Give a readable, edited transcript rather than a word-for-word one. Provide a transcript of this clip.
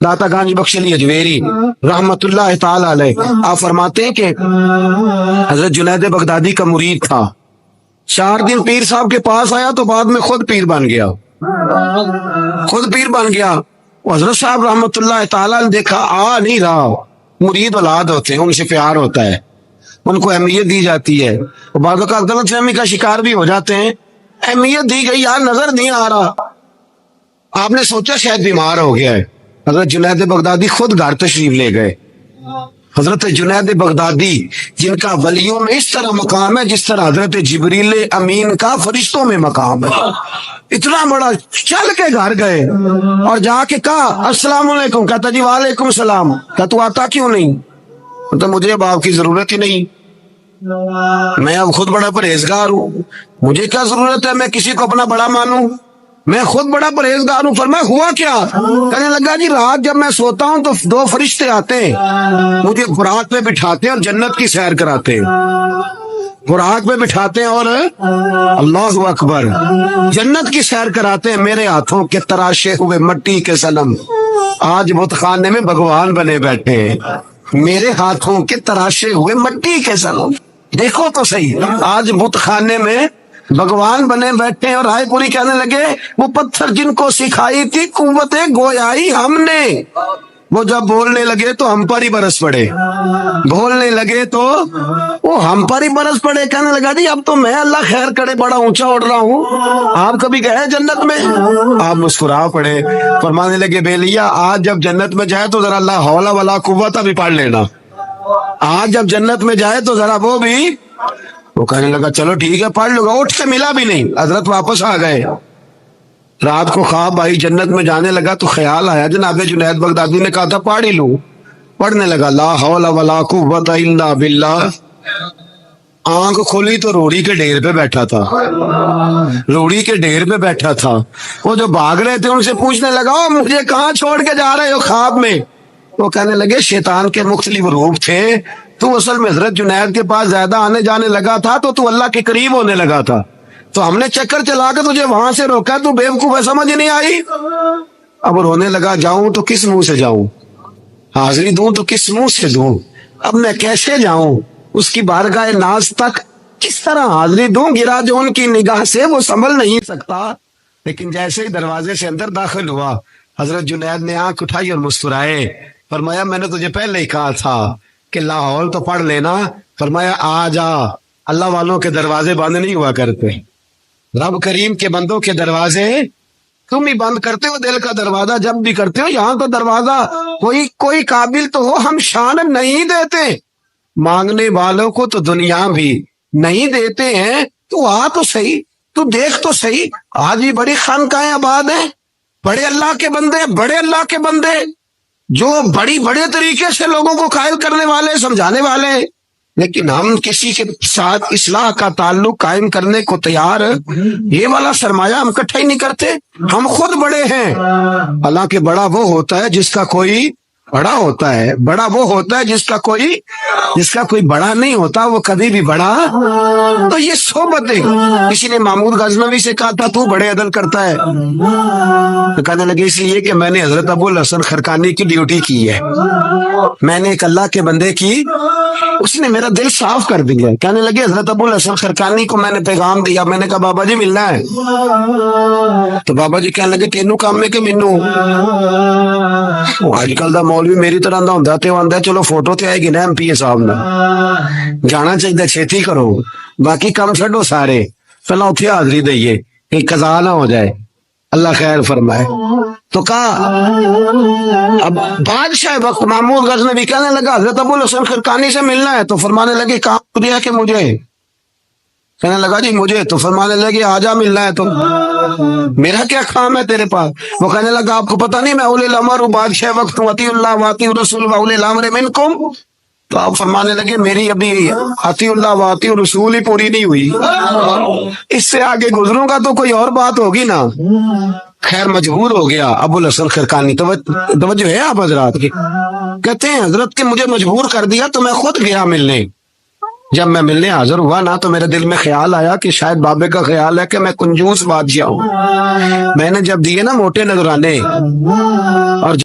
दाता गांजी बख्श अली अजमेरी रहमतुल्लाह ताला अलैह, आप फरमाते हैं कि हजरत जुनैद बगदादी का मुरीद था, 4 दिन पीर साहब के पास आया तो बाद में खुद पीर बन गया, खुद पीर बन गया। हजरत साहब रहमतुल्लाह ताला ने देखा आ नहीं रहा, मुरीद औलाद होते हैं, उनसे प्यार होता है, उनको अहमियत दी जाती है, और बाद का गलतफहमी का शिकार भी हो जाते हैं। अहमियत दी गई, यार नजर नहीं आ रहा, आपने सोचा शायद बीमार हो गया है। हजरत जुनैद बगदादी खुद घर तशरीफ ले गए। हजरत जुनैद बगदादी जिनका वलियों में इस तरह मकाम है जिस तरह हजरत जिब्रील अमीन का फरिश्तों में मकाम है, इतना बड़ा, चल के घर गए और जाके कहा अस्सलाम वालेकुम, कहता जी वालेकुम सलाम, क्या तू आता क्यों नहीं? तो मुझे अब आपकी जरूरत ही नहीं, मैं अब खुद बड़ा परहेजगार हूँ, मुझे क्या जरूरत है मैं किसी को अपना बड़ा मानूं, मैं खुद बड़ा परहेजगार हूँ। फरमाया हुआ क्या? कहने लगा जी रात जब मैं सोता हूँ तो 2 फरिश्ते आते हैं, मुझे बुराक पे बिठाते हैं और जन्नत की सैर कराते हैं, बुराक पे बिठाते हैं और अल्लाह अकबर जन्नत की सैर कराते हैं। मेरे हाथों के तराशे हुए मट्टी के सनम आज बुत खाने में भगवान बने बैठे हैं, मेरे हाथों के तराशे हुए मट्टी के सनम, देखो तो सही, आज बुत खाने में भगवान बने बैठे हैं। और राय पूरी कहने लगे वो पत्थर जिनको सिखाई थी कुव्वत गोयाई हमने, वो जब बोलने लगे तो हम पर ही बरस पड़े, बोलने लगे तो वो हम पर ही बरस पड़े। कहने लगा जी अब तो मैं अल्लाह खैर करे बड़ा ऊंचा उड़ रहा हूँ, आप कभी गए जन्नत में? आप मुस्कुरा पड़े, फरमाने लगे बेलिया आज जब जन्नत में जाए तो जरा ला हौला वाला कुव्वत भी पढ़ लेना, आज जब जन्नत में जाए तो जरा वो भी। वो कहने लगा चलो ठीक है पढ़ लूंगा, उठ के मिला भी नहीं, हजरत वापस आ गए। रात को ख्वाब आई, जन्नत में जाने लगा तो ख्याल आया, जनाब जुनैद बगदादी ने कहा था पढ़ ही लूं, पढ़ने लगा ला हौला वला कुव्वता इल्ला बिल्लाह। आंख खोली तो रोड़ी के ढेर पे बैठा था, रोड़ी के ढेर पे बैठा था। वो जो भाग रहे थे उनसे पूछने लगा ओ मुझे कहाँ छोड़ के जा रहे हो ख्वाब में? वो कहने लगे शैतान के मुख्तलिफ रूप थे, तू असल में हजरत जुनैद के पास ज्यादा आने जाने लगा था तो तू अल्लाह के करीब होने लगा था, तो हमने चक्कर चला के तुझे वहां से रोका, तू बेवकूफ है, समझ नहीं आई। अब रोने लगा जाऊं तो किस मुंह से जाऊं, हाजिरी दूं तो किस मुंह से दूं, अब मैं कैसे जाऊं उसकी बारगाह नाज तक, किस तरह हाजिरी दूं, गिरा जो उनकी निगाह से वो संभल नहीं सकता। लेकिन जैसे ही दरवाजे से अंदर दाखिल हुआ हजरत जुनैद ने आंख उठाई और मुस्कुराए, फरमाया मैंने तुझे पहले ही कहा था कि लाहौल तो पढ़ लेना, फरमाया आ जा, अल्लाह वालों के दरवाजे बंद नहीं हुआ करते, रब करीम के बंदों के दरवाजे तुम ही बंद करते हो, दिल का दरवाजा जब भी करते हो, यहाँ तो दरवाजा कोई काबिल तो हो, हम शान नहीं देते, मांगने वालों को तो दुनिया भी नहीं देते हैं, तू आ तो सही, तू देख तो सही, आज भी बड़ी खानकाहें आबाद हैं, बड़े अल्लाह के बंदे, बड़े अल्लाह के बंदे जो बड़े तरीके से लोगों को कायल करने वाले, समझाने वाले, लेकिन हम किसी के साथ इस्लाह का ताल्लुक कायम करने को तैयार, ये वाला सरमाया हम इकट्ठा ही नहीं करते, हम खुद बड़े हैं। हालांकि बड़ा वो होता है जिसका कोई बड़ा होता है, बड़ा वो होता है जिसका कोई बड़ा नहीं होता, वो कभी भी बड़ा। तो ये सोबतें, किसी ने महमूद गजनवी से कहा था तू बड़े अदल करता है, तो कहने लगे इसलिए कि मैंने हजरत अबुल हसन खरकानी की ड्यूटी की है, मैंने एक अल्लाह के बंदे की, उसने मेरा दिल साफ कर दिया। कहने लगे हजरत अबुल हसन खरकानी को मैंने पैगाम दिया, मैंने कहा बाबा जी मिलना है, तो बाबा जी कहने लगे तेनू काम में कि मैनू, आजकल दा मौलवी मेरी तरह दा हुंदा ते आंदा चलो फोटो ते आएगी ना एमपीए साहब ने, जाना चाहिए छेती करो, बाकी काम छड्डो सारे, पहला उत्थे हाजरी दईए कि कज़ा ना हो जाए, अल्लाह खैर फरमाए। तो कहा अब बादशाह वक्त महमूद गजनवी कहने लगा हजरत अबुल हसन खरकानी से मिलना है, तो फरमाने लगे काम दिया कि मुझे, कहने लगा जी मुझे, तो फरमाने लगे आजा मिलना है, तो मेरा क्या काम है तेरे पास? वो कहने लगा आपको पता नहीं मैं उलिल अमर हूं, बादशाह वक्त वतीउल्लाह वाती रसूल व उलिल अमर मिनकुम। तो आप फरमाने लगे मेरी अभी अतीउल्लाह वाती रसूल ही पूरी नहीं हुई, इससे आगे गुजरूंगा तो कोई और बात होगी ना। खैर मजबूर हो गया अबुल हसन खरकानी, तवज्जो है आप हजरात की, कहते हैं हजरत के मुझे मजबूर कर दिया तो मैं खुद गया मिलने। जब मैं मिलने हाजिर हुआ ना तो मेरे दिल में ख्याल आया कि शायद बाबे का ख्याल है कि मैं कंजूस बादशाह हूँ, मैंने जब दिए ना मोटे नजराने और